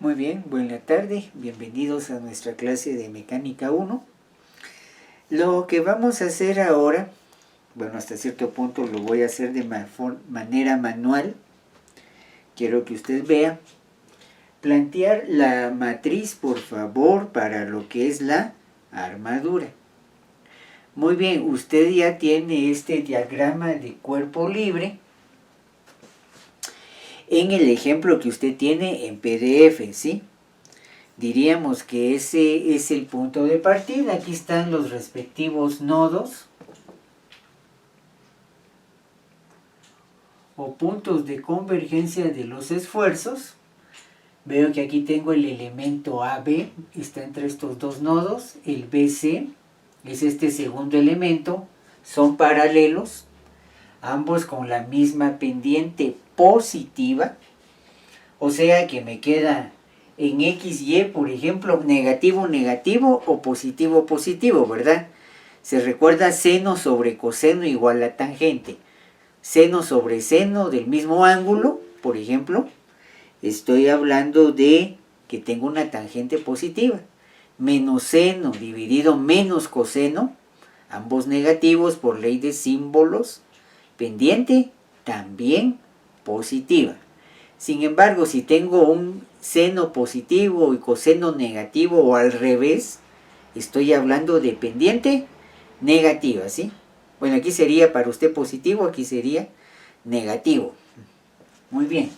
Muy bien, buena tarde, bienvenidos a nuestra clase de Mecánica 1. Lo que vamos a hacer ahora, bueno, hasta cierto punto lo voy a hacer de manera manual. Quiero que usted vea. Plantear la matriz, por favor, para lo que es la armadura. Muy bien, usted ya tiene este diagrama de cuerpo libre en el ejemplo que usted tiene en PDF, ¿sí? Diríamos que ese es el punto de partida. Aquí están los respectivos nodos o puntos de convergencia de los esfuerzos. Veo que aquí tengo el elemento AB, está entre estos dos nodos. El BC es este segundo elemento, son paralelos, ambos con la misma pendiente positiva. O sea que me queda en XY, por ejemplo, negativo, negativo o positivo, positivo, ¿verdad? Se recuerda seno sobre coseno igual a tangente. Seno sobre seno del mismo ángulo, por ejemplo, estoy hablando de que tengo una tangente positiva. Menos seno dividido menos coseno, ambos negativos por ley de símbolos, pendiente también positiva. Sin embargo, si tengo un seno positivo y coseno negativo o al revés, estoy hablando de pendiente negativa, ¿sí? Bueno, aquí sería para usted positivo, aquí sería negativo. Muy bien.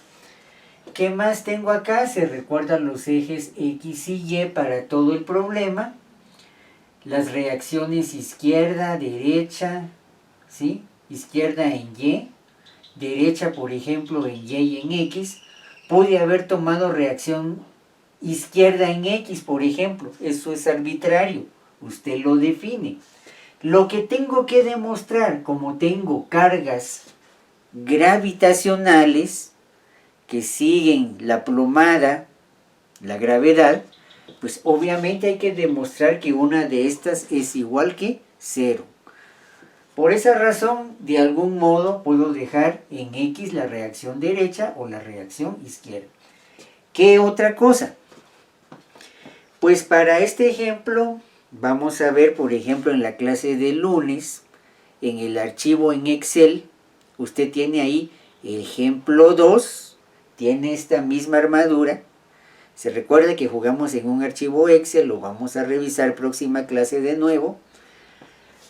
¿Qué más tengo acá? Se recuerdan los ejes X y Y para todo el problema. Las reacciones izquierda, derecha, ¿sí? Izquierda en Y. Derecha, por ejemplo, en Y y en X, pude haber tomado reacción izquierda en X, por ejemplo. Eso es arbitrario, usted lo define. Lo que tengo que demostrar, como tengo cargas gravitacionales que siguen la plomada, la gravedad, pues obviamente hay que demostrar que una de estas es igual que 0. Por esa razón, de algún modo, puedo dejar en X la reacción derecha o la reacción izquierda. ¿Qué otra cosa? Pues para este ejemplo, vamos a ver, por ejemplo, en la clase de lunes, en el archivo en Excel, usted tiene ahí ejemplo 2, tiene esta misma armadura. Se recuerda que jugamos en un archivo Excel, lo vamos a revisar próxima clase de nuevo.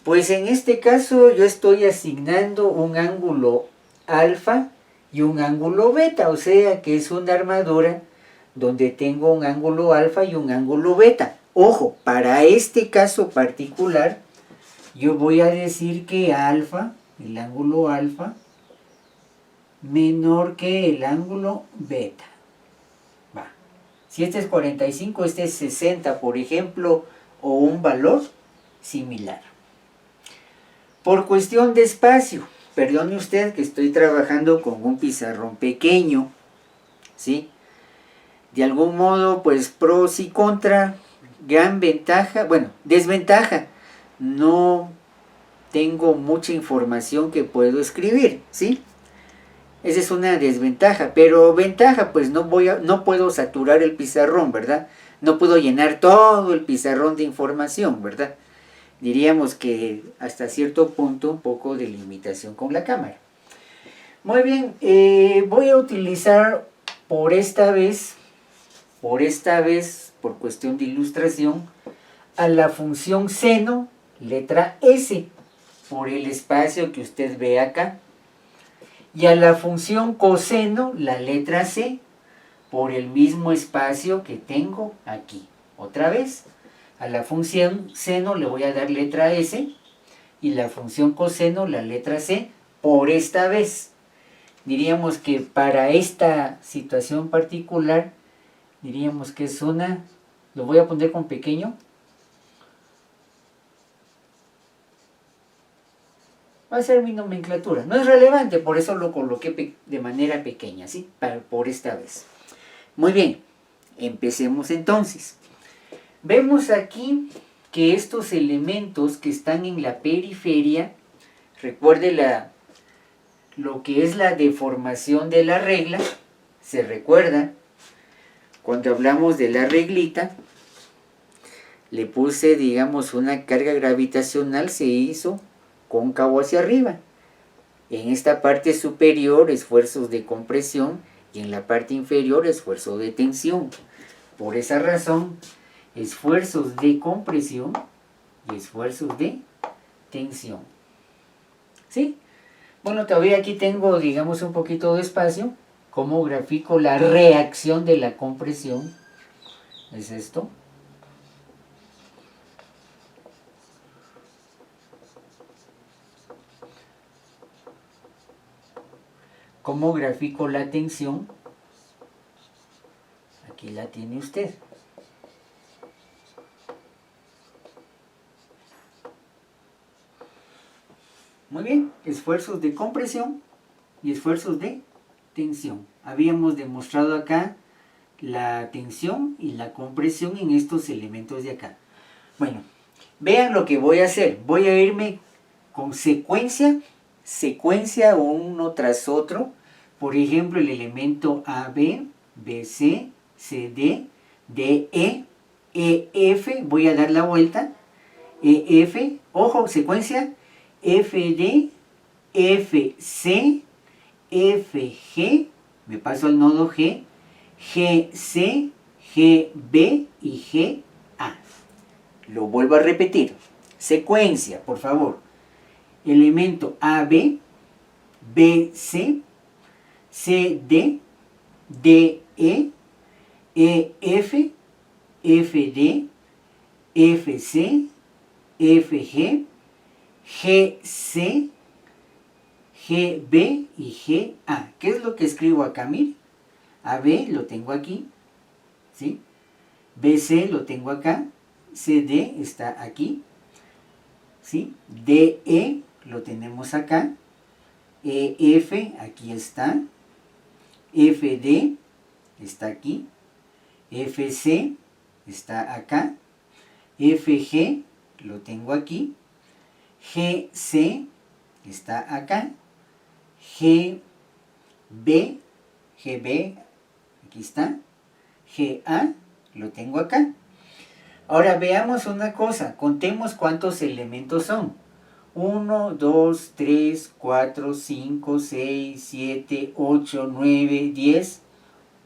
Pues en este caso yo estoy asignando un ángulo alfa y un ángulo beta, o sea que es una armadura donde tengo un ángulo alfa y un ángulo beta. Ojo, para este caso particular yo voy a decir que alfa, el ángulo alfa, menor que el ángulo beta. Va. Si este es 45, este es 60, por ejemplo, o un valor similar. Por cuestión de espacio, perdone usted que estoy trabajando con un pizarrón pequeño, ¿sí? De algún modo, pues pros y contra, gran ventaja, bueno, desventaja, no tengo mucha información que puedo escribir, ¿sí? Esa es una desventaja, pero ventaja, pues no puedo saturar el pizarrón, ¿verdad? No puedo llenar todo el pizarrón de información, ¿verdad? Diríamos que hasta cierto punto un poco de limitación con la cámara. Muy bien, voy a utilizar por esta vez, por cuestión de ilustración, a la función seno, letra S, por el espacio que usted ve acá, y a la función coseno, la letra C, por el mismo espacio que tengo aquí. Otra vez, a la función seno le voy a dar letra S y la función coseno la letra C por esta vez. Diríamos que para esta situación particular, diríamos que es una, lo voy a poner con pequeño. Va a ser mi nomenclatura. No es relevante, por eso lo coloqué de manera pequeña, ¿sí? Por esta vez. Muy bien, empecemos entonces. Vemos aquí que estos elementos que están en la periferia, recuerde lo que es la deformación de la regla, se recuerda, cuando hablamos de la reglita, le puse, digamos, una carga gravitacional, se hizo cóncavo hacia arriba. En esta parte superior, esfuerzos de compresión, y en la parte inferior, esfuerzo de tensión. Por esa razón, esfuerzos de compresión y esfuerzos de tensión. ¿Sí? Bueno, todavía aquí tengo, digamos, un poquito de espacio. ¿Cómo grafico la reacción de la compresión? Es esto. ¿Cómo grafico la tensión? Aquí la tiene usted. Muy bien, esfuerzos de compresión y esfuerzos de tensión. Habíamos demostrado acá la tensión y la compresión en estos elementos de acá. Bueno, vean lo que voy a hacer. Voy a irme con secuencia uno tras otro. Por ejemplo, el elemento AB, BC, CD, DE, EF. Voy a dar la vuelta. EF, ojo, secuencia. FD, FC, FG, me paso al nodo G, GC, GB y GA. Lo vuelvo a repetir. Secuencia, por favor. Elemento AB, BC, CD, DE, EF, FD, FC, FG, GC, GB y GA. ¿Qué es lo que escribo acá? Mire, AB lo tengo aquí, ¿sí? BC lo tengo acá, CD está aquí, ¿sí? DE lo tenemos acá, EF aquí está, FD está aquí, FC está acá, FG lo tengo aquí, GC está acá, GB aquí está, GA lo tengo acá. Ahora veamos una cosa, contemos cuántos elementos son. 1, 2, 3, 4, 5, 6, 7, 8, 9, 10,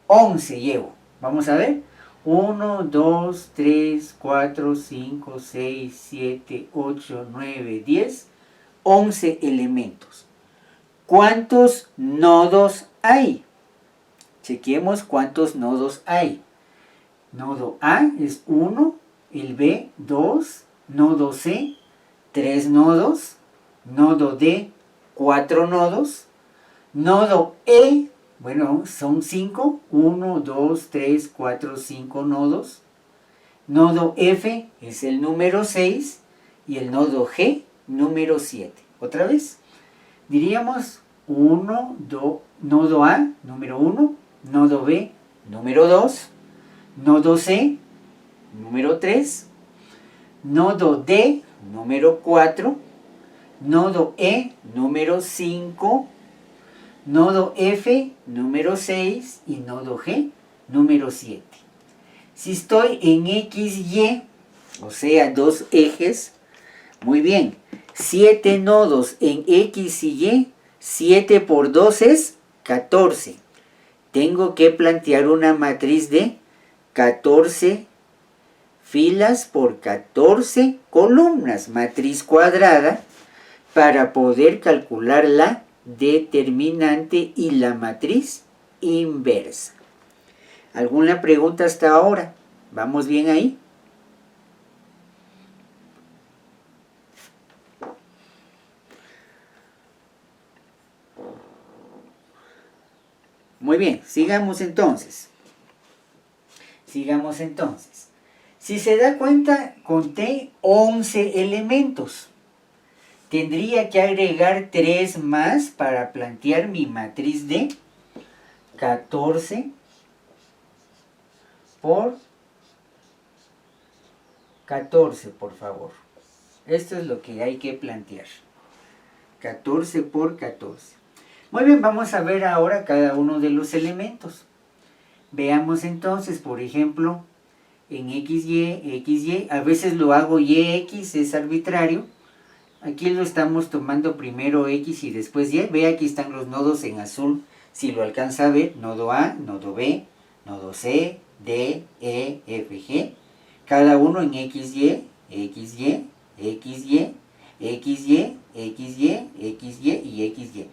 11 llevo. Vamos a ver. 1, 2, 3, 4, 5, 6, 7, 8, 9, 10, 11 elementos. ¿Cuántos nodos hay? Chequemos cuántos nodos hay. Nodo A es 1, el B 2, nodo C 3 nodos, nodo D 4 nodos, nodo E, bueno, son 5, 1, 2, 3, 4, 5 nodos, nodo F es el número 6 y el nodo G número 7. Otra vez, diríamos 1, 2, nodo A número 1, nodo B número 2, nodo C número 3, nodo D número 4, nodo E número 5, nodo F número 6 y nodo G número 7. Si estoy en XY, o sea, dos ejes, muy bien, 7 nodos en X y Y, 7 por 2 es 14. Tengo que plantear una matriz de 14 filas por 14 columnas, matriz cuadrada, para poder calcular la determinante y la matriz inversa. ¿Alguna pregunta hasta ahora? ¿Vamos bien ahí? Muy bien, sigamos entonces. Sigamos entonces. Si se da cuenta, conté 11 elementos. Tendría que agregar 3 más para plantear mi matriz de 14 por 14, por favor. Esto es lo que hay que plantear. 14 por 14. Muy bien, vamos a ver ahora cada uno de los elementos. Veamos entonces, por ejemplo, en XY, a veces lo hago YX, es arbitrario. Aquí lo estamos tomando primero X y después Y. Ve, aquí están los nodos en azul, si lo alcanza a ver, nodo A, nodo B, nodo C, D, E, F, G. Cada uno en XY, XY, XY, XY, XY, XY y XY.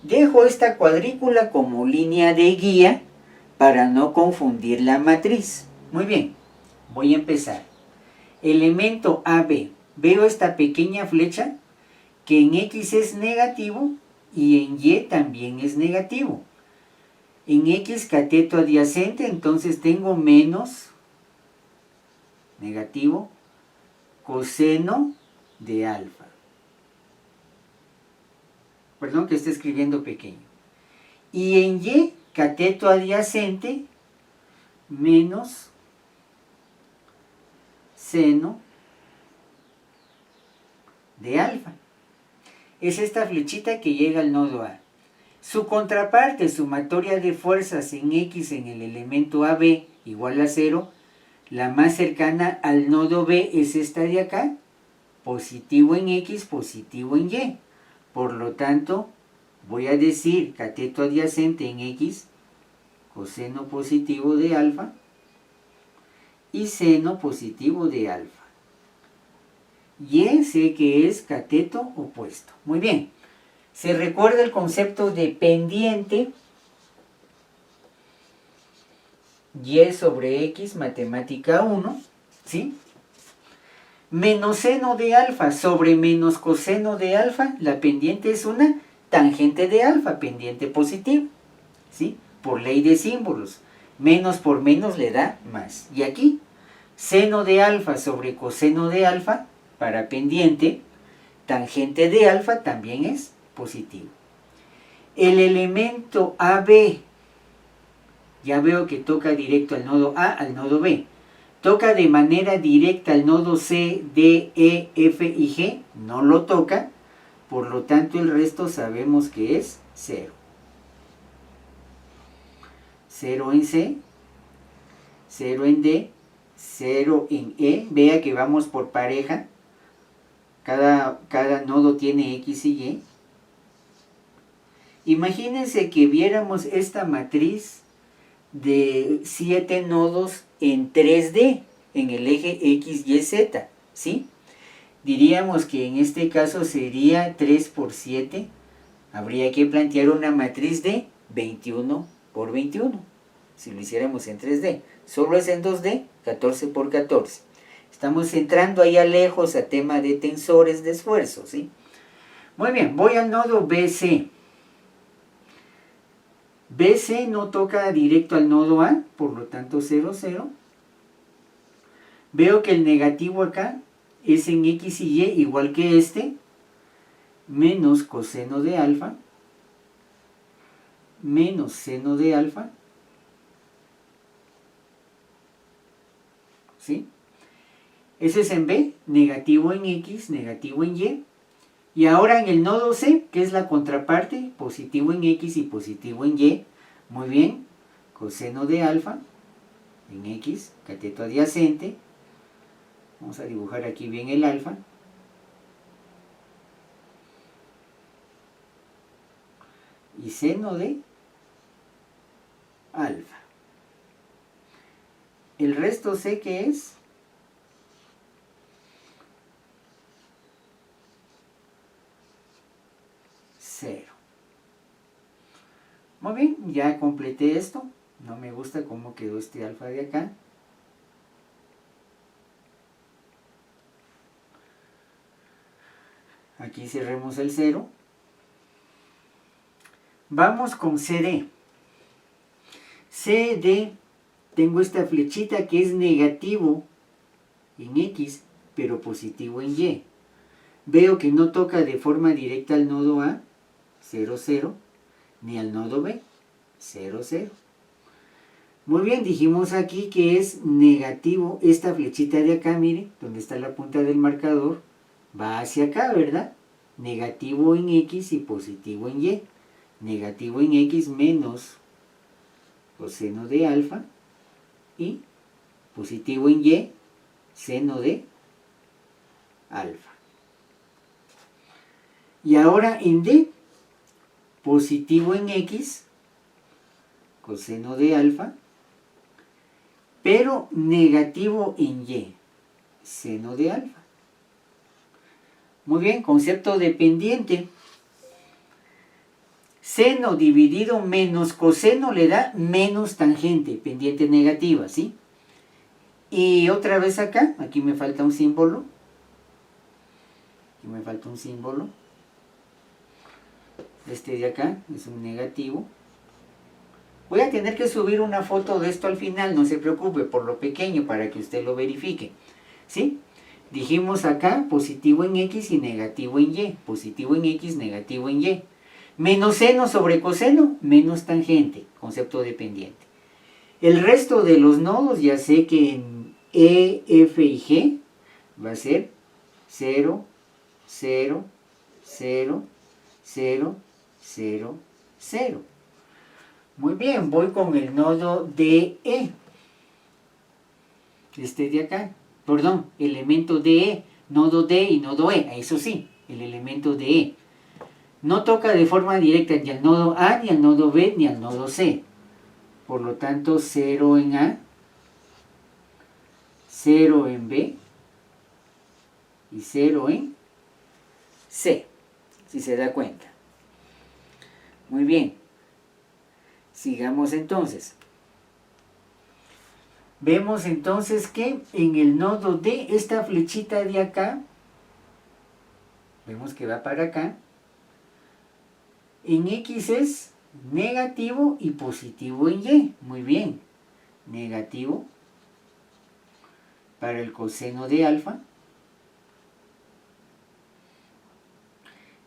Dejo esta cuadrícula como línea de guía para no confundir la matriz. Muy bien, voy a empezar. Elemento AB. Veo esta pequeña flecha que en X es negativo y en Y también es negativo. En X cateto adyacente, entonces tengo menos negativo coseno de alfa. Perdón que esté escribiendo pequeño. Y en Y, cateto adyacente, menos seno de alfa. Es esta flechita que llega al nodo A. Su contraparte sumatoria de fuerzas en X en el elemento AB igual a 0. La más cercana al nodo B es esta de acá. Positivo en X, positivo en Y. Por lo tanto, voy a decir cateto adyacente en X, coseno positivo de alfa, y seno positivo de alfa. Y sé que es cateto opuesto. Muy bien. Se recuerda el concepto de pendiente. Y sobre X, matemática 1. ¿Sí? Menos seno de alfa sobre menos coseno de alfa. La pendiente es una tangente de alfa, pendiente positiva. ¿Sí? Por ley de símbolos. Menos por menos le da más. Y aquí, seno de alfa sobre coseno de alfa, para pendiente, tangente de alfa también es positivo. El elemento AB, ya veo que toca directo al nodo A, al nodo B. Toca de manera directa al nodo C, D, E, F y G. No lo toca, por lo tanto el resto sabemos que es 0. 0 en C, 0 en D, 0 en E. Vea que vamos por pareja. Cada nodo tiene X y Y. Imagínense que viéramos esta matriz de 7 nodos en 3D, en el eje X, Y, Z, ¿sí? Diríamos que en este caso sería 3 por 7. Habría que plantear una matriz de 21 por 21, si lo hiciéramos en 3D. Solo es en 2D, 14 por 14. Estamos entrando allá lejos a tema de tensores de esfuerzo, ¿sí? Muy bien, voy al nodo BC. BC no toca directo al nodo A, por lo tanto 0, 0. Veo que el negativo acá es en X y Y igual que este, menos coseno de alfa, menos seno de alfa, ¿sí? Ese es en B, negativo en X, negativo en Y. Y ahora en el nodo C, que es la contraparte, positivo en X y positivo en Y. Muy bien, coseno de alfa en X, cateto adyacente. Vamos a dibujar aquí bien el alfa. Y seno de alfa. El resto sé que es 0. Muy bien, ya completé esto. No me gusta cómo quedó este alfa de acá. Aquí cerremos el 0. Vamos con CD. CD, tengo esta flechita que es negativo en X, pero positivo en Y. Veo que no toca de forma directa al nodo A, 0, 0, ni al nodo B, 0, 0. Muy bien, dijimos aquí que es negativo. Esta flechita de acá, mire, donde está la punta del marcador, va hacia acá, ¿verdad? Negativo en X y positivo en Y. Negativo en X menos coseno de alfa, y positivo en Y, seno de alfa. Y ahora en D, positivo en X, coseno de alfa, pero negativo en Y, seno de alfa. Muy bien, concepto de pendiente. Seno dividido menos coseno le da menos tangente, pendiente negativa, ¿sí? Y otra vez acá, aquí me falta un símbolo. Aquí me falta un símbolo. Este de acá es un negativo. Voy a tener que subir una foto de esto al final, no se preocupe, por lo pequeño, para que usted lo verifique, ¿sí? Dijimos acá positivo en X y negativo en Y. Positivo en X, negativo en Y. Menos seno sobre coseno, menos tangente, concepto de pendiente. El resto de los nodos ya sé que en E, F y G va a ser 0, 0, 0, 0, 0, 0. Muy bien, voy con el nodo DE. Este de acá. Perdón, elemento DE, nodo D y nodo E. Eso sí, el elemento DE. No toca de forma directa ni al nodo A, ni al nodo B, ni al nodo C. Por lo tanto, 0 en A, 0 en B y 0 en C, si se da cuenta. Muy bien. Sigamos entonces. Vemos entonces que en el nodo D, esta flechita de acá, vemos que va para acá. En X es negativo y positivo en Y. Muy bien. Negativo para el coseno de alfa.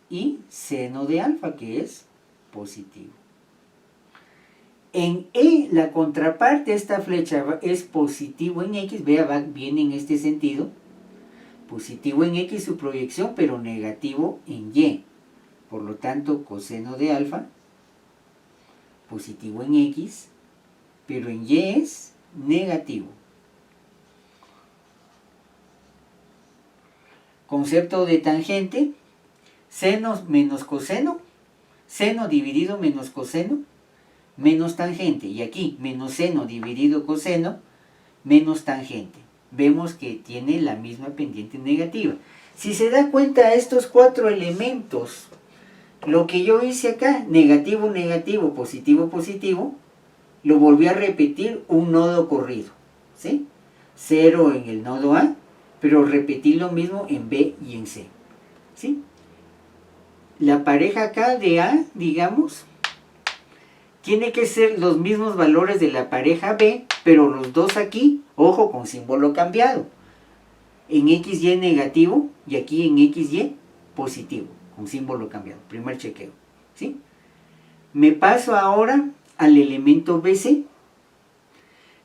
Y seno de alfa, que es positivo. En E, la contraparte, esta flecha es positivo en X. Vea, viene en este sentido. Positivo en X su proyección, pero negativo en Y. Por lo tanto, coseno de alfa, positivo en X, pero en Y es negativo. Concepto de tangente, seno menos coseno, seno dividido menos coseno, menos tangente. Y aquí, menos seno dividido coseno, menos tangente. Vemos que tiene la misma pendiente negativa. Si se da cuenta, estos cuatro elementos, lo que yo hice acá, negativo, negativo, positivo, positivo, lo volví a repetir un nodo corrido, ¿sí? 0 en el nodo A, pero repetí lo mismo en B y en C, ¿sí? La pareja acá de A, digamos, tiene que ser los mismos valores de la pareja B, pero los dos aquí, ojo, con símbolo cambiado. En XY negativo y aquí en XY positivo, con símbolo cambiado. Primer chequeo, ¿sí? Me paso ahora al elemento BC.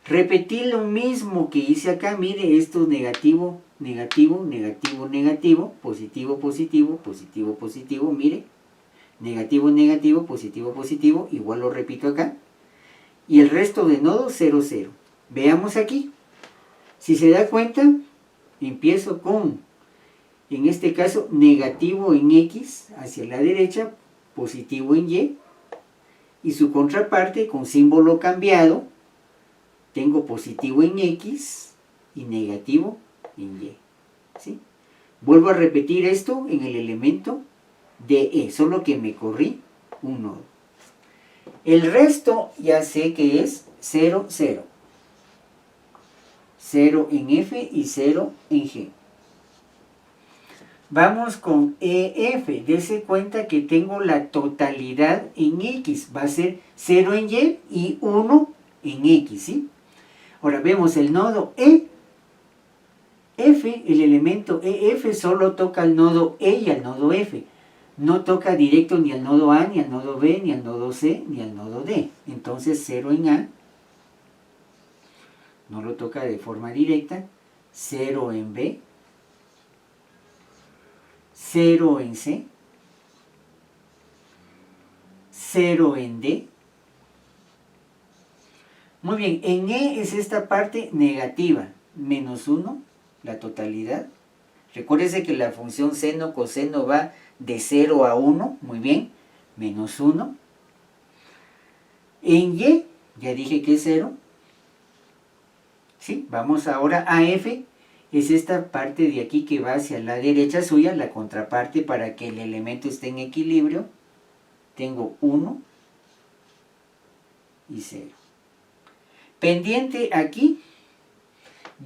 Repetí lo mismo que hice acá. Mire, esto es negativo, negativo, negativo, negativo, positivo, positivo, positivo, positivo. Mire, negativo, negativo, positivo, positivo. Igual lo repito acá. Y el resto de nodos 0, 0. Veamos aquí. Si se da cuenta, empiezo con, en este caso, negativo en X hacia la derecha, positivo en Y. Y su contraparte con símbolo cambiado, tengo positivo en X y negativo en Y. ¿Sí? Vuelvo a repetir esto en el elemento DE, solo que me corrí un nodo. El resto ya sé que es 0, 0. 0 en F y 0 en G. Vamos con EF. Dese cuenta que tengo la totalidad en X. Va a ser 0 en Y y 1 en X, ¿sí? Ahora vemos el nodo E. F, el elemento EF solo toca al nodo E y al nodo F. No toca directo ni al nodo A, ni al nodo B, ni al nodo C, ni al nodo D. Entonces 0 en A. No lo toca de forma directa. 0 en B. 0 en C. 0 en D. Muy bien, en E es esta parte negativa, menos 1, la totalidad. Recuérdese que la función seno, coseno va de 0 a 1, muy bien, menos 1. En Y, ya dije que es 0. ¿Sí? Vamos ahora a F, es esta parte de aquí que va hacia la derecha suya, la contraparte para que el elemento esté en equilibrio. Tengo 1 y 0. Pendiente aquí,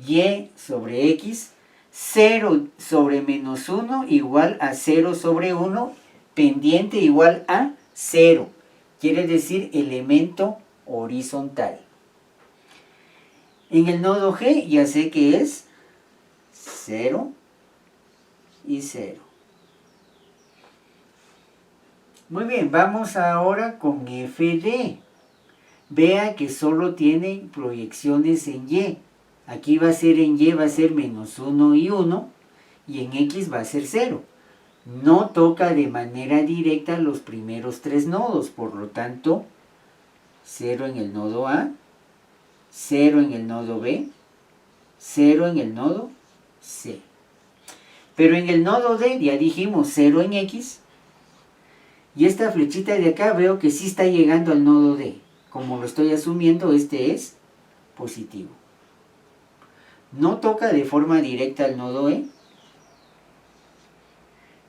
Y sobre X, 0 sobre menos 1 igual a 0 sobre 1, pendiente igual a 0. Quiere decir elemento horizontal. En el nodo G ya sé que es 0 y 0. Muy bien, vamos ahora con FD. Vea que solo tiene proyecciones en Y. Aquí va a ser en Y, va a ser menos 1 y 1, y en X va a ser 0. No toca de manera directa los primeros tres nodos, por lo tanto, 0 en el nodo A, 0 en el nodo B, 0 en el nodo C. Pero en el nodo D ya dijimos 0 en X, y esta flechita de acá veo que sí está llegando al nodo D. Como lo estoy asumiendo, este es positivo. No toca de forma directa al nodo E,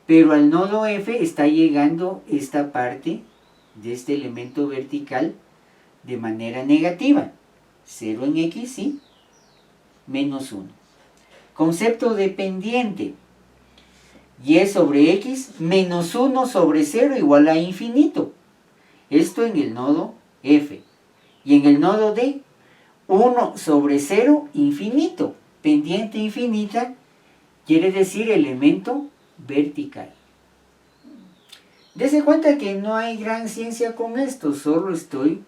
pero al nodo F está llegando esta parte de este elemento vertical de manera negativa. 0 en X, sí, menos 1. Concepto de pendiente. Y sobre X menos 1 sobre 0 igual a infinito. Esto en el nodo F. Y en el nodo D, 1 sobre 0 infinito. Pendiente infinita quiere decir elemento vertical. Dese cuenta que no hay gran ciencia con esto, solo estoy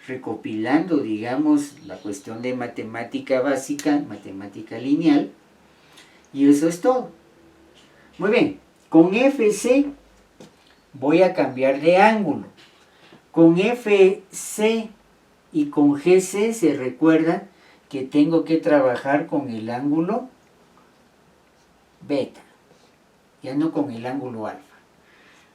recopilando, digamos, la cuestión de matemática básica, matemática lineal, y eso es todo. Muy bien, con FC voy a cambiar de ángulo. Con FC y con GC se recuerda que tengo que trabajar con el ángulo beta, ya no con el ángulo alfa.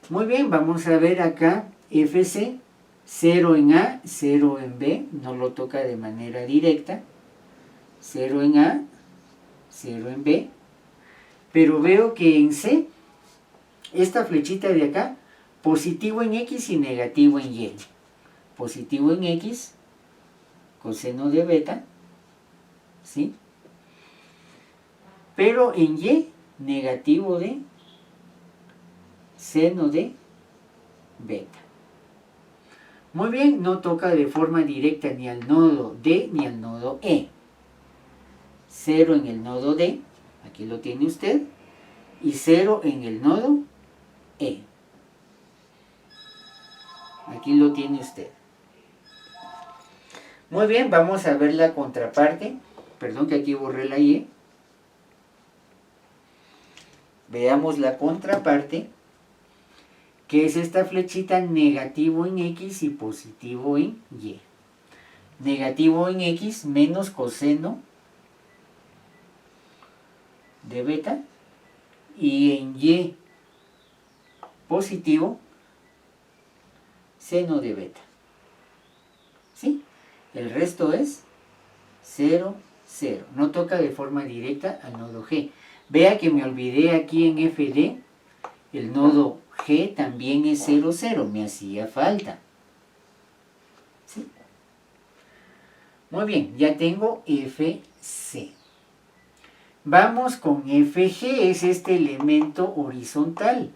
Muy bien, vamos a ver acá FC, 0 en A, 0 en B, no lo toca de manera directa, 0 en A, 0 en B, pero veo que en C, esta flechita de acá, positivo en X y negativo en Y. Positivo en X, coseno de beta, ¿sí? Pero en Y, negativo de seno de beta. Muy bien, no toca de forma directa ni al nodo D ni al nodo E. 0 en el nodo D, aquí lo tiene usted, y 0 en el nodo E. Aquí lo tiene usted. Muy bien, vamos a ver la contraparte. Perdón que aquí borré la Y. Veamos la contraparte, que es esta flechita negativo en X y positivo en Y. Negativo en X menos coseno de beta, y en Y positivo seno de beta. ¿Sí? El resto es 0, 0. No toca de forma directa al nodo G. Vea que me olvidé aquí en FD, el nodo G también es 0, 0. Me hacía falta. ¿Sí? Muy bien, ya tengo FC. Vamos con FG, es este elemento horizontal.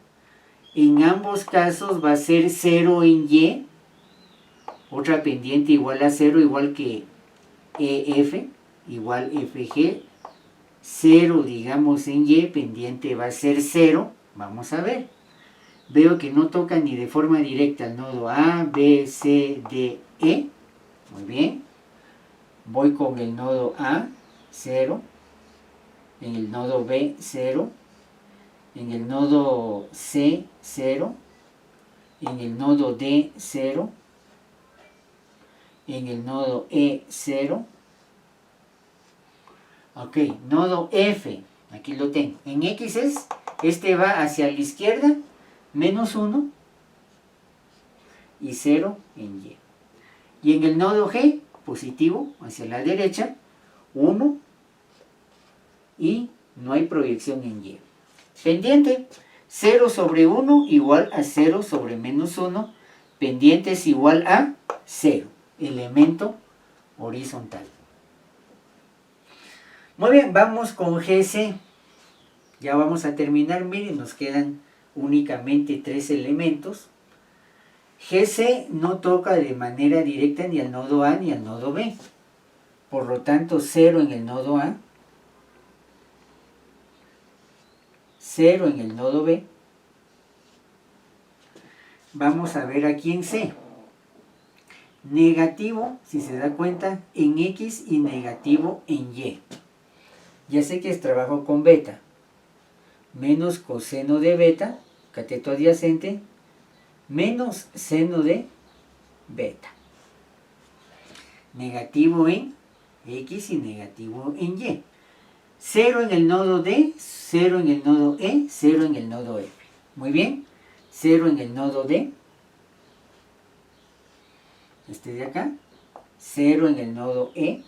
En ambos casos va a ser 0 en Y, otra pendiente igual a 0, igual que EF, igual FG. 0, digamos, en Y, pendiente va a ser 0. Vamos a ver. Veo que no toca ni de forma directa al nodo A, B, C, D, E. Muy bien. Voy con el nodo A, 0. En el nodo B, 0. En el nodo C, 0. En el nodo D, 0. en el nodo E0. Ok, nodo F, aquí lo tengo. En X este va hacia la izquierda, menos 1 y 0 en Y. Y en el nodo G, positivo, hacia la derecha, 1 y no hay proyección en Y. Pendiente, 0 sobre 1 igual a 0 sobre menos 1. Pendiente es igual a 0, elemento horizontal. Muy bien, vamos con GC. Ya vamos a terminar, miren, nos quedan únicamente 3 elementos. GC no toca de manera directa ni al nodo A ni al nodo B. Por lo tanto, 0 en el nodo A, 0 en el nodo B. Vamos a ver aquí en C. Negativo, si se da cuenta, en X y negativo en Y. Ya sé que es trabajo con beta. Menos coseno de beta, cateto adyacente, menos seno de beta. Negativo en X y negativo en Y. 0 en el nodo D, 0 en el nodo E, 0 en el nodo F. Muy bien. 0 en el nodo D. Este de acá. 0 en el nodo E.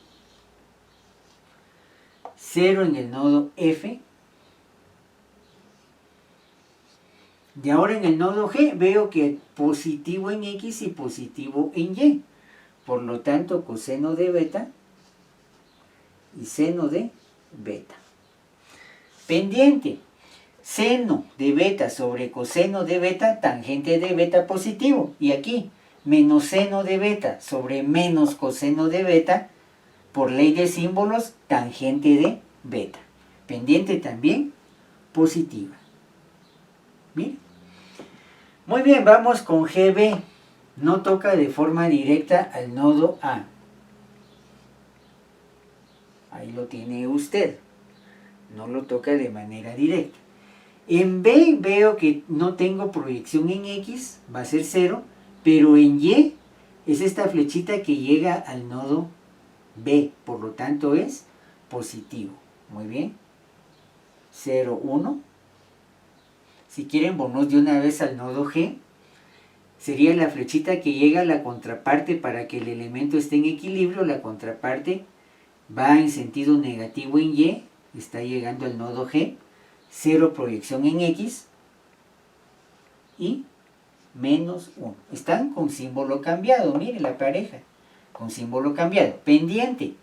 0 en el nodo F. Y ahora en el nodo G veo que positivo en X y positivo en Y. Por lo tanto, coseno de beta y seno de beta. Pendiente. Seno de beta sobre coseno de beta, tangente de beta positivo. Y aquí, menos seno de beta sobre menos coseno de beta, por ley de símbolos, tangente de beta. Pendiente también positiva. ¿Bien? Muy bien, vamos con GB. No toca de forma directa al nodo A. Ahí lo tiene usted. No lo toca de manera directa. En B veo que no tengo proyección en X, va a ser 0, pero en Y es esta flechita que llega al nodo B, por lo tanto es positivo. Muy bien. 0, 1. Si quieren, vamos de una vez al nodo G. Sería la flechita que llega a la contraparte para que el elemento esté en equilibrio. La contraparte va en sentido negativo en Y, está llegando al nodo G. 0 proyección en X y menos 1. Están con símbolo cambiado, mire la pareja, con símbolo cambiado. Pendiente,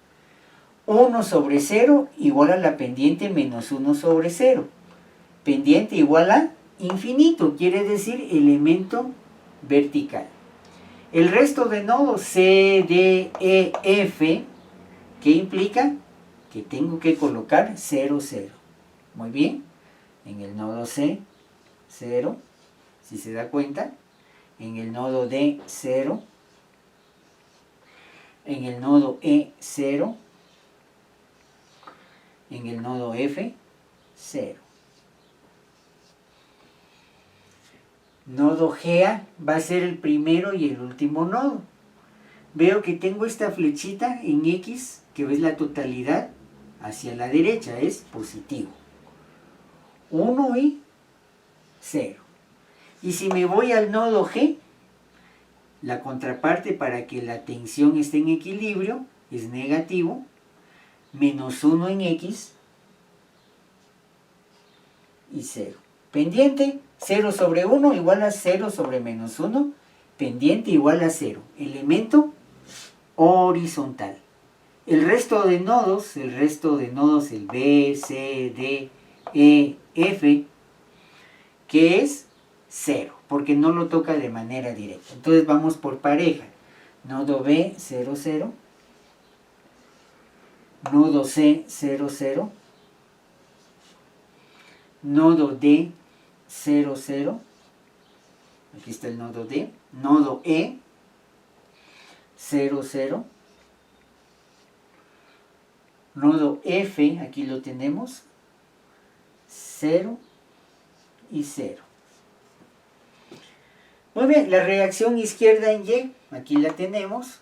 1 sobre 0 igual a la pendiente menos 1 sobre 0. Pendiente igual a infinito, quiere decir elemento vertical. El resto de nodos C, D, E, F, ¿qué implica? Que tengo que colocar 0, 0. Muy bien. En el nodo C, 0, si se da cuenta. En el nodo D, 0. En el nodo E, 0. En el nodo F, 0. Nodo GA va a ser el primero y el último nodo. Veo que tengo esta flechita en X, que ves la totalidad, hacia la derecha, es positivo. 1 y 0. Y si me voy al nodo G, la contraparte para que la tensión esté en equilibrio es negativo, menos 1 en X y 0. Pendiente, 0 sobre 1 igual a 0 sobre menos 1, pendiente igual a 0. Elemento horizontal. El resto de nodos, el B, C, D, E, F, que es 0, porque no lo toca de manera directa. Entonces vamos por pareja. Nodo B, 0, 0. Nodo C, 0, 0. Nodo D, 0, 0. Aquí está el nodo D. Nodo E, 0, 0. Nodo F, aquí lo tenemos, 0 y 0. Muy bien, la reacción izquierda en Y, aquí la tenemos.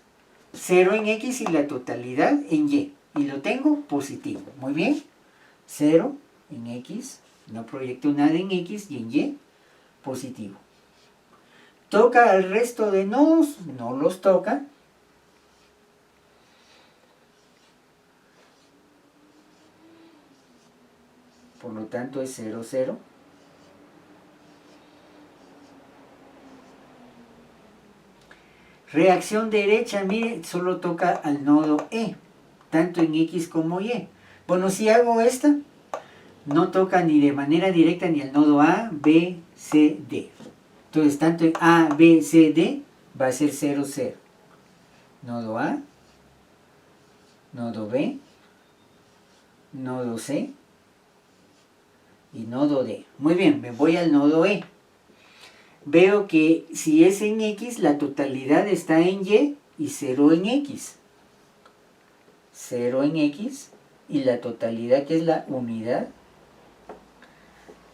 0 en X y la totalidad en Y. Y lo tengo positivo. Muy bien. 0 en X, no proyecto nada en X y en Y, positivo. ¿Toca al resto de nodos? No los toca. Por lo tanto es 0, 0. Reacción derecha, mire, solo toca al nodo E, tanto en X como Y. Bueno, si hago esta, no toca ni de manera directa ni al nodo A, B, C, D. Entonces, tanto en A, B, C, D va a ser 0, 0. Nodo A, nodo B, nodo C y nodo D. Muy bien, me voy al nodo E. Veo que si es en X, la totalidad está en Y y 0 en X. 0 en X y la totalidad, que es la unidad,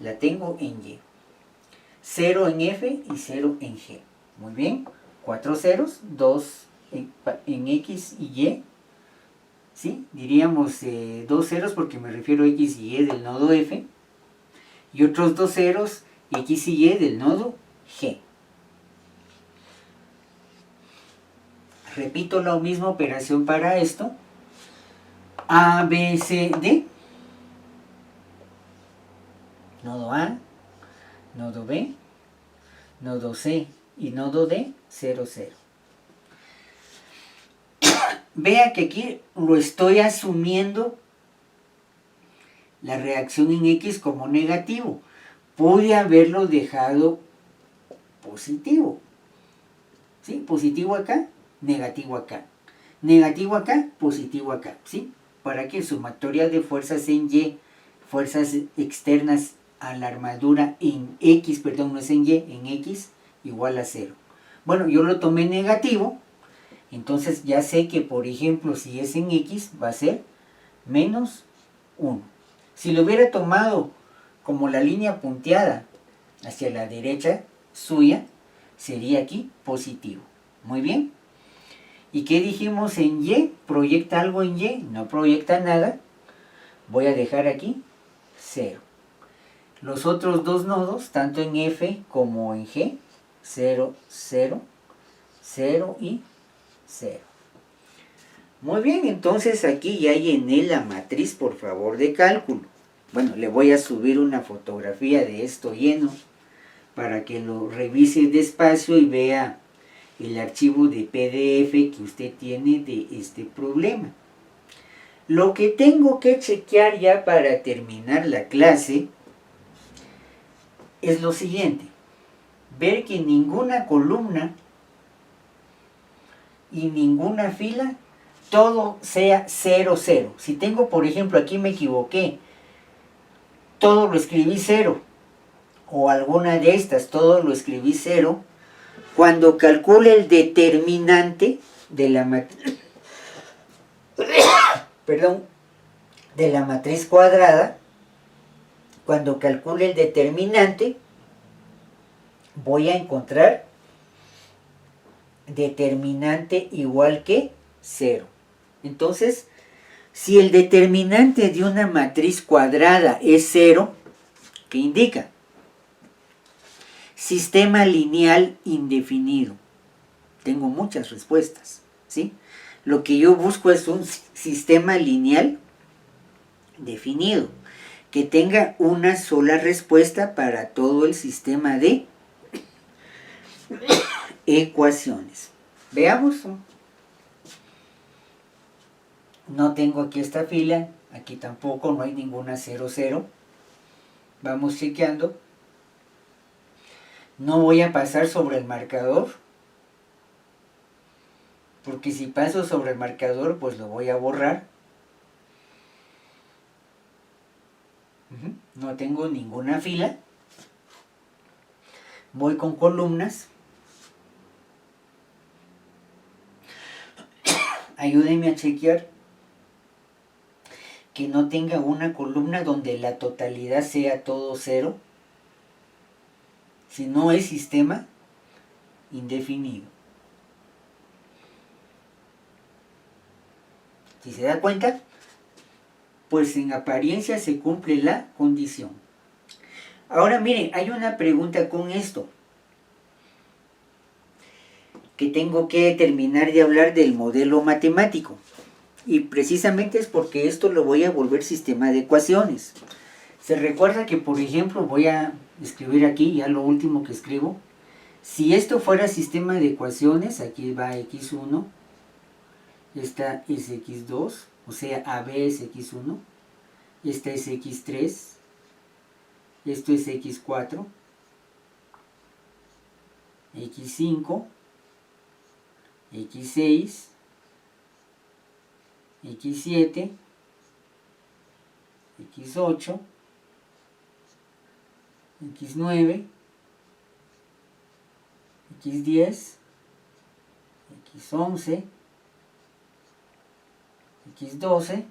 la tengo en Y. 0 en F y 0 en G. Muy bien, 4 ceros, 2 en X y Y. ¿Sí? Diríamos 2 ceros porque me refiero a X y Y del nodo F. Y otros 2 ceros, X y Y del nodo G. Repito la misma operación para esto. A, B, C, D. Nodo A, nodo B, nodo C y nodo D, 0, 0. Vea que aquí lo estoy asumiendo la reacción en X como negativo. Pude haberlo dejado positivo. ¿Sí? Positivo acá, negativo acá. Negativo acá, positivo acá. ¿Sí? Para que el sumatorio de fuerzas en Y, fuerzas externas a la armadura en X, perdón, no es en Y, en X, igual a 0. Bueno, yo lo tomé negativo, entonces ya sé que, por ejemplo, si es en X, va a ser menos 1. Si lo hubiera tomado como la línea punteada hacia la derecha suya, sería aquí positivo. Muy bien. ¿Y qué dijimos en Y? ¿Proyecta algo en Y? No proyecta nada. Voy a dejar aquí 0. Los otros dos nodos, tanto en F como en G, 0, 0, 0 y 0. Muy bien, entonces aquí ya llené la matriz, por favor, de cálculo. Bueno, le voy a subir una fotografía de esto lleno para que lo revise despacio y vea el archivo de PDF que usted tiene de este problema. Lo que tengo que chequear ya para terminar la clase es lo siguiente. Ver que ninguna columna y ninguna fila, todo sea 0, 0. Si tengo, por ejemplo, aquí me equivoqué, todo lo escribí 0, o alguna de estas, todo lo escribí 0, cuando calcule el determinante de la matriz, de la matriz cuadrada, cuando calcule el determinante, voy a encontrar determinante igual que 0. Entonces, si el determinante de una matriz cuadrada es 0, ¿qué indica? Sistema lineal indefinido. Tengo muchas respuestas, ¿sí? Lo que yo busco es un sistema lineal definido, que tenga una sola respuesta para todo el sistema de ecuaciones. Veamos. No tengo aquí esta fila, aquí tampoco, no hay ninguna 0, 0. Vamos chequeando. No voy a pasar sobre el marcador, porque si paso sobre el marcador, pues lo voy a borrar. No tengo ninguna fila. Voy con columnas. Ayúdenme a chequear que no tenga una columna donde la totalidad sea todo 0. Si no es sistema indefinido. Si se da cuenta, pues en apariencia se cumple la condición. Ahora miren, hay una pregunta con esto, que tengo que terminar de hablar del modelo matemático. Y precisamente es porque esto lo voy a volver sistema de ecuaciones. Se recuerda que, por ejemplo, voy a escribir aquí, ya lo último que escribo. Si esto fuera sistema de ecuaciones, aquí va x1, esta es x2, o sea, AB es x1, esta es x3, esto es x4, x5, x6, x7, x8, x9, x10, x11, x12,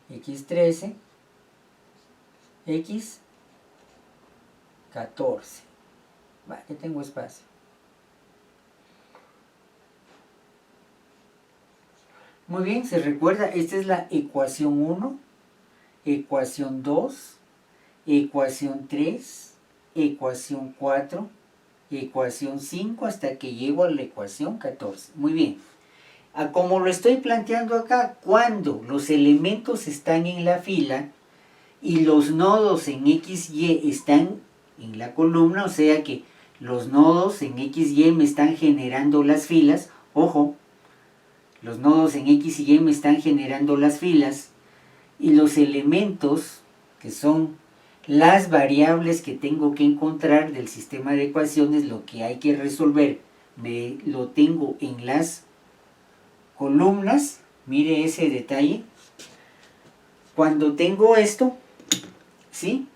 x13, x14. Vale, que tengo espacio. Muy bien, se recuerda, esta es la ecuación 1, ecuación 2, ecuación 3, ecuación 4, ecuación 5, hasta que llego a la ecuación 14. Muy bien. Como lo estoy planteando acá, cuando los elementos están en la fila y los nodos en X, Y están en la columna, o sea que los nodos en X, Y me están generando las filas, ojo, los nodos en X y Y me están generando las filas, y los elementos, que son las variables que tengo que encontrar del sistema de ecuaciones, lo que hay que resolver, lo tengo en las columnas. Mire ese detalle. Cuando tengo esto, ¿sí?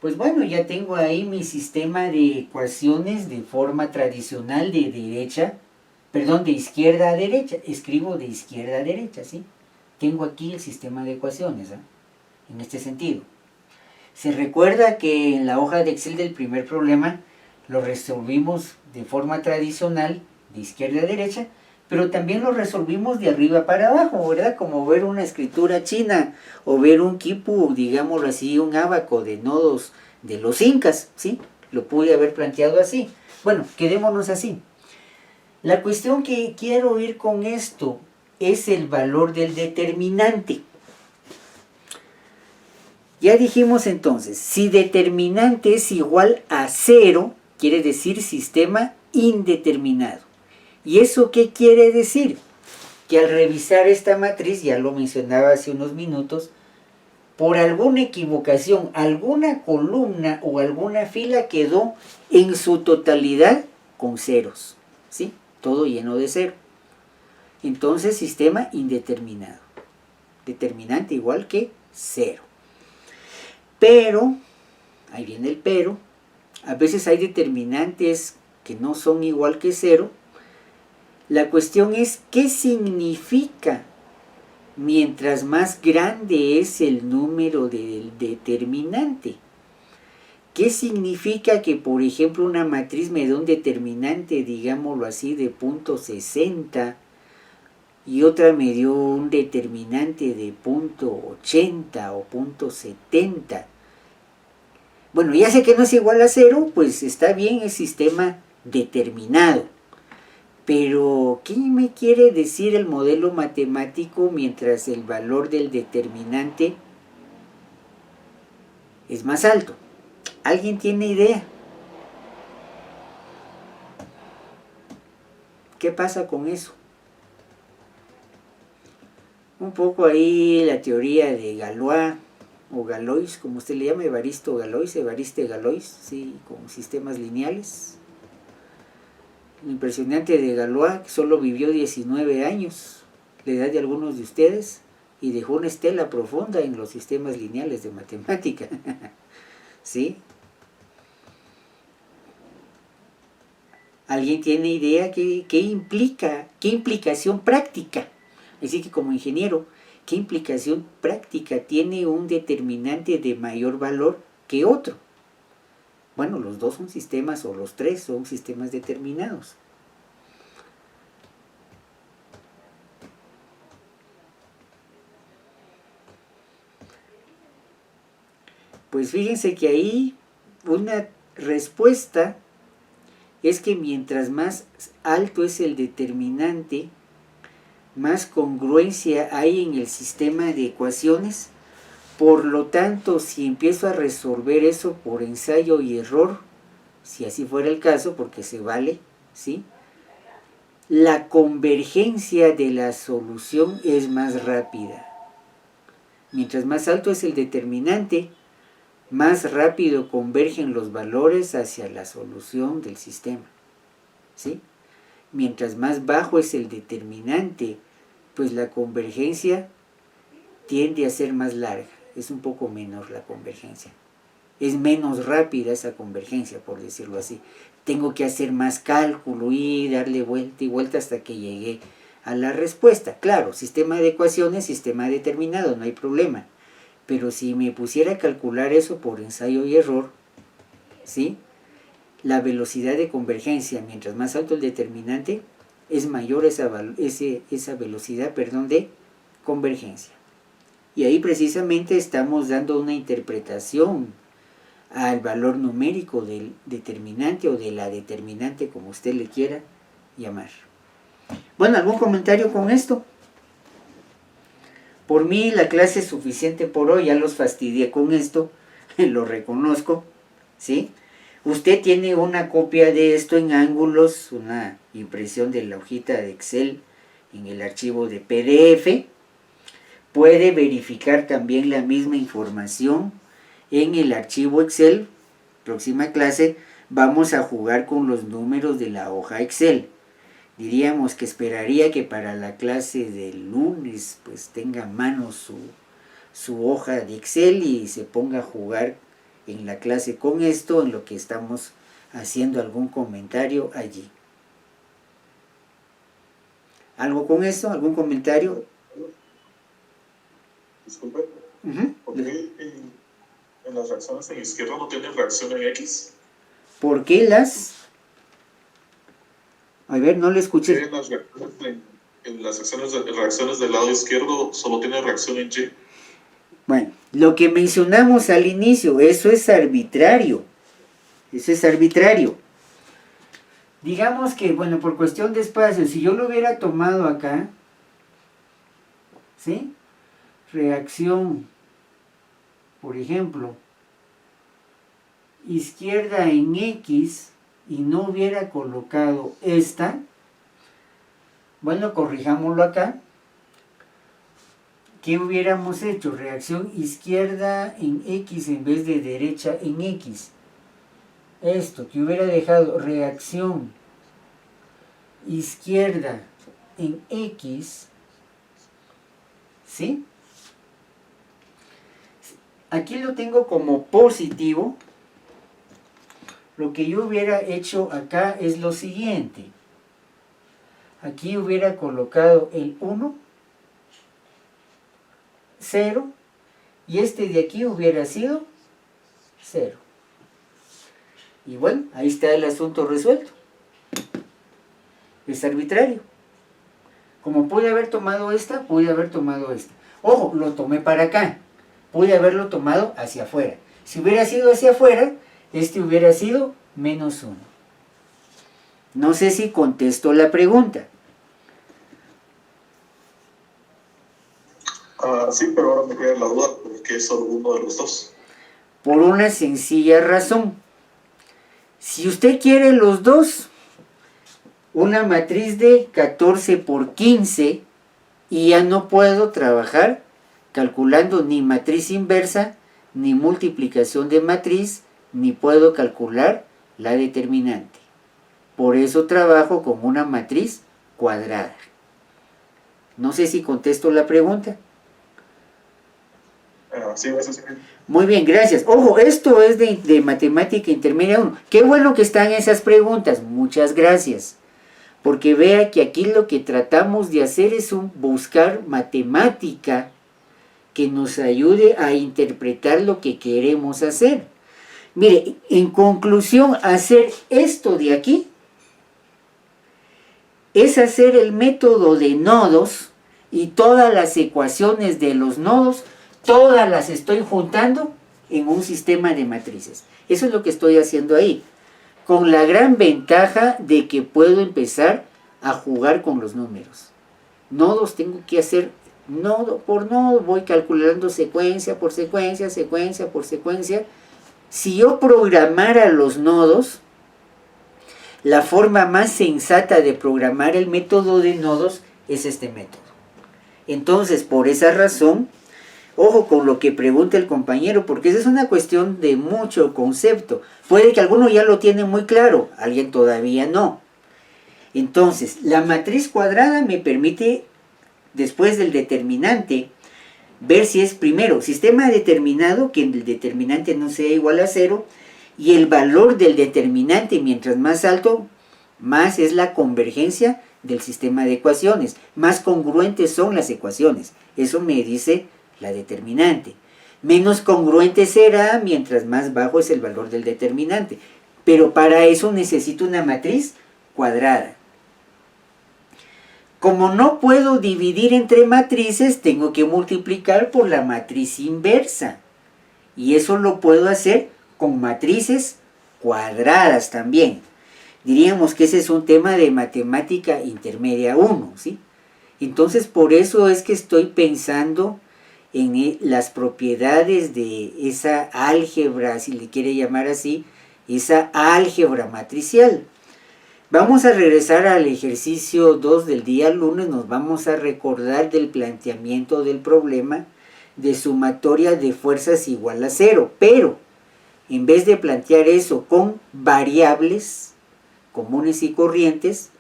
Pues bueno, ya tengo ahí mi sistema de ecuaciones de forma tradicional de de izquierda a derecha. Escribo de izquierda a derecha, ¿sí? Tengo aquí el sistema de ecuaciones, ¿eh? En este sentido. Se recuerda que en la hoja de Excel del primer problema lo resolvimos de forma tradicional, de izquierda a derecha, pero también lo resolvimos de arriba para abajo, ¿verdad? Como ver una escritura china o ver un quipu, digámoslo así, un ábaco de nodos de los incas, ¿sí? Lo pude haber planteado así. Bueno, quedémonos así. La cuestión que quiero ir con esto es el valor del determinante. Ya dijimos entonces, si determinante es igual a 0, quiere decir sistema indeterminado. ¿Y eso qué quiere decir? Que al revisar esta matriz, ya lo mencionaba hace unos minutos, por alguna equivocación, alguna columna o alguna fila quedó en su totalidad con ceros, ¿sí? Todo lleno de cero. Entonces, sistema indeterminado. Determinante igual que 0. Pero, ahí viene el pero, a veces hay determinantes que no son igual que 0. La cuestión es, ¿qué significa mientras más grande es el número del determinante? ¿Qué significa que, por ejemplo, una matriz me da un determinante, digámoslo así, de 0.60 y otra me dio un determinante de 0.80 o 0.70? Bueno, ya sé que no es igual a 0, pues está bien, es sistema determinado. Pero, ¿qué me quiere decir el modelo matemático mientras el valor del determinante es más alto? ¿Alguien tiene idea? ¿Qué pasa con eso? Un poco ahí la teoría de Galois, o Galois, como usted le llama, Evariste Galois, sí, con sistemas lineales. Lo impresionante de Galois, que solo vivió 19 años, la edad de algunos de ustedes, y dejó una estela profunda en los sistemas lineales de matemática. ¿Sí? ¿Alguien tiene idea qué implica, qué implicación práctica? Así que como ingeniero, ¿qué implicación práctica tiene un determinante de mayor valor que otro? Bueno, los dos son sistemas, o los tres son sistemas determinados. Pues fíjense que ahí una respuesta es que mientras más alto es el determinante, más congruencia hay en el sistema de ecuaciones. Por lo tanto, si empiezo a resolver eso por ensayo y error, si así fuera el caso, porque se vale, ¿sí?, la convergencia de la solución es más rápida. Mientras más alto es el determinante, más rápido convergen los valores hacia la solución del sistema, ¿sí? Mientras más bajo es el determinante, pues la convergencia tiende a ser más larga, es un poco menor la convergencia. Es menos rápida esa convergencia, por decirlo así. Tengo que hacer más cálculo y darle vuelta y vuelta hasta que llegue a la respuesta. Claro, sistema de ecuaciones, sistema determinado, no hay problema. Pero si me pusiera a calcular eso por ensayo y error, ¿sí?, la velocidad de convergencia, mientras más alto el determinante, es mayor esa velocidad de convergencia. Y ahí precisamente estamos dando una interpretación al valor numérico del determinante o de la determinante, como usted le quiera llamar. Bueno, ¿algún comentario con esto? Por mí la clase es suficiente por hoy, ya los fastidié con esto, lo reconozco, ¿sí? Usted tiene una copia de esto en ángulos, una impresión de la hojita de Excel en el archivo de PDF. Puede verificar también la misma información en el archivo Excel. Próxima clase vamos a jugar con los números de la hoja Excel. Diríamos que esperaría que para la clase del lunes pues tenga a mano su hoja de Excel y se ponga a jugar en la clase con esto, en lo que estamos haciendo algún comentario allí. ¿Algo con esto? ¿Algún comentario? Disculpe, ¿por qué en las reacciones en izquierda no tienen reacción en X? ¿Por qué las? A ver, no le escuché. En las reacciones del lado izquierdo solo tiene reacción en Y. Bueno, lo que mencionamos al inicio, eso es arbitrario. Eso es arbitrario. Digamos que, bueno, por cuestión de espacio, si yo lo hubiera tomado acá, ¿sí?, reacción, por ejemplo, izquierda en X, y no hubiera colocado esta, bueno, corrijámoslo acá. ¿Qué hubiéramos hecho? Reacción izquierda en X en vez de derecha en X. Esto, que hubiera dejado reacción izquierda en X, ¿sí? Aquí lo tengo como positivo. Lo que yo hubiera hecho acá es lo siguiente. Aquí hubiera colocado el 1, 0, y este de aquí hubiera sido 0. Y bueno, ahí está el asunto resuelto. Es arbitrario. Como pude haber tomado esta, pude haber tomado esta. Ojo, lo tomé para acá. Pude haberlo tomado hacia afuera. Si hubiera sido hacia afuera, este hubiera sido menos 1. No sé si contesto la pregunta. Sí, pero ahora me queda la duda, ¿por qué solo uno de los dos? Por una sencilla razón. Si usted quiere los dos, una matriz de 14 por 15, y ya no puedo trabajar calculando ni matriz inversa, ni multiplicación de matriz, ni puedo calcular la determinante. Por eso trabajo con una matriz cuadrada. No sé si contesto la pregunta. Sí, eso sí. Muy bien, gracias. Ojo, esto es de matemática intermedia 1. Qué bueno que están esas preguntas. Muchas gracias. Porque vea que aquí lo que tratamos de hacer es buscar matemática que nos ayude a interpretar lo que queremos hacer. Mire, en conclusión, hacer esto de aquí es hacer el método de nodos, y todas las ecuaciones de los nodos, todas las estoy juntando en un sistema de matrices. Eso es lo que estoy haciendo ahí, con la gran ventaja de que puedo empezar a jugar con los números. Nodos tengo que hacer nodo por nodo, voy calculando secuencia por secuencia, secuencia por secuencia. Si yo programara los nodos, la forma más sensata de programar el método de nodos es este método. Entonces, por esa razón, ojo con lo que pregunta el compañero, porque esa es una cuestión de mucho concepto. Puede que alguno ya lo tiene muy claro, alguien todavía no. Entonces, la matriz cuadrada me permite, después del determinante, ver si es primero sistema determinado, que el determinante no sea igual a 0, y el valor del determinante, mientras más alto, más es la convergencia del sistema de ecuaciones, más congruentes son las ecuaciones. Eso me dice la determinante. Menos congruente será mientras más bajo es el valor del determinante. Pero para eso necesito una matriz cuadrada. Como no puedo dividir entre matrices, tengo que multiplicar por la matriz inversa. Y eso lo puedo hacer con matrices cuadradas también. Diríamos que ese es un tema de matemática intermedia 1, ¿sí? Entonces, por eso es que estoy pensando en las propiedades de esa álgebra, si le quiere llamar así, esa álgebra matricial. Vamos a regresar al ejercicio 2 del día lunes, nos vamos a recordar del planteamiento del problema de sumatoria de fuerzas igual a 0, pero en vez de plantear eso con variables comunes y corrientes,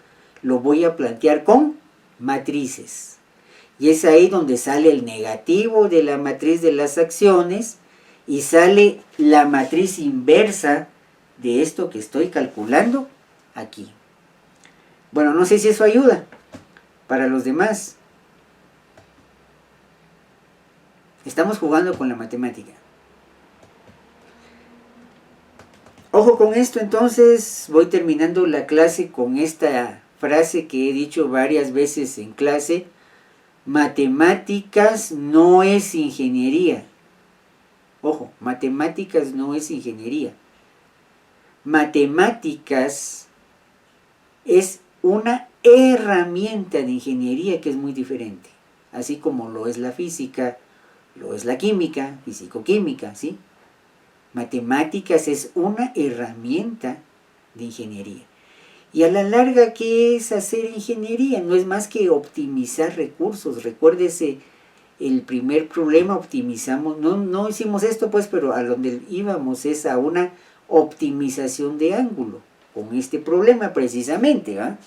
lo voy a plantear con matrices. Y es ahí donde sale el negativo de la matriz de las acciones y sale la matriz inversa de esto que estoy calculando aquí. Bueno, no sé si eso ayuda para los demás. Estamos jugando con la matemática. Ojo con esto, entonces voy terminando la clase con esta frase que he dicho varias veces en clase. Matemáticas no es ingeniería. Ojo, matemáticas no es ingeniería. Matemáticas es una herramienta de ingeniería que es muy diferente. Así como lo es la física, lo es la química, físico-química, ¿sí? Matemáticas es una herramienta de ingeniería. Y a la larga, ¿qué es hacer ingeniería? No es más que optimizar recursos. Recuérdese, el primer problema optimizamos, no hicimos esto pues, pero a donde íbamos es a una optimización de ángulo. Con este problema precisamente, ¿va?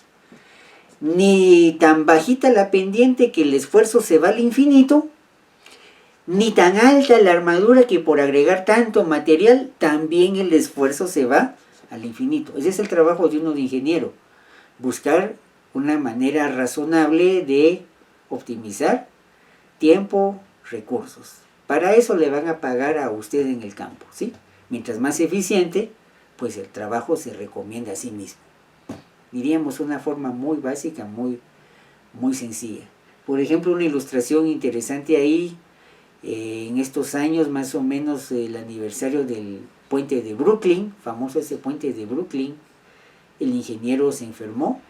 Ni tan bajita la pendiente que el esfuerzo se va al infinito, ni tan alta la armadura que por agregar tanto material, también el esfuerzo se va al infinito. Ese es el trabajo de uno de ingeniero, buscar una manera razonable de optimizar tiempo, recursos. Para eso le van a pagar a usted en el campo, ¿sí? Mientras más eficiente, pues el trabajo se recomienda a sí mismo. Diríamos una forma muy básica, muy sencilla. Por ejemplo, una ilustración interesante ahí, en estos años más o menos el aniversario del puente de Brooklyn, famoso ese puente de Brooklyn, el ingeniero se enfermó.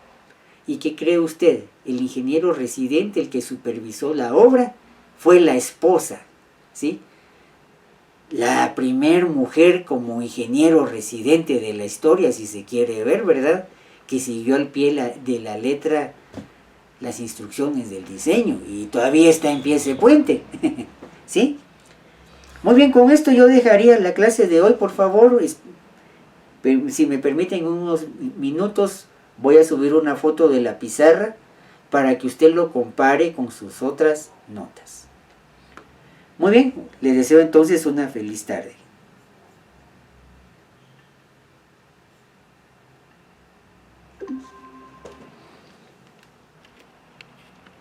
¿Y qué cree usted? El ingeniero residente, el que supervisó la obra, fue la esposa, ¿sí? La primer mujer como ingeniero residente de la historia, si se quiere ver, ¿verdad? Que siguió al pie de la letra las instrucciones del diseño y todavía está en pie ese puente, ¿sí? Muy bien, con esto yo dejaría la clase de hoy, por favor. Si me permiten unos minutos, voy a subir una foto de la pizarra para que usted lo compare con sus otras notas. Muy bien, le deseo entonces una feliz tarde.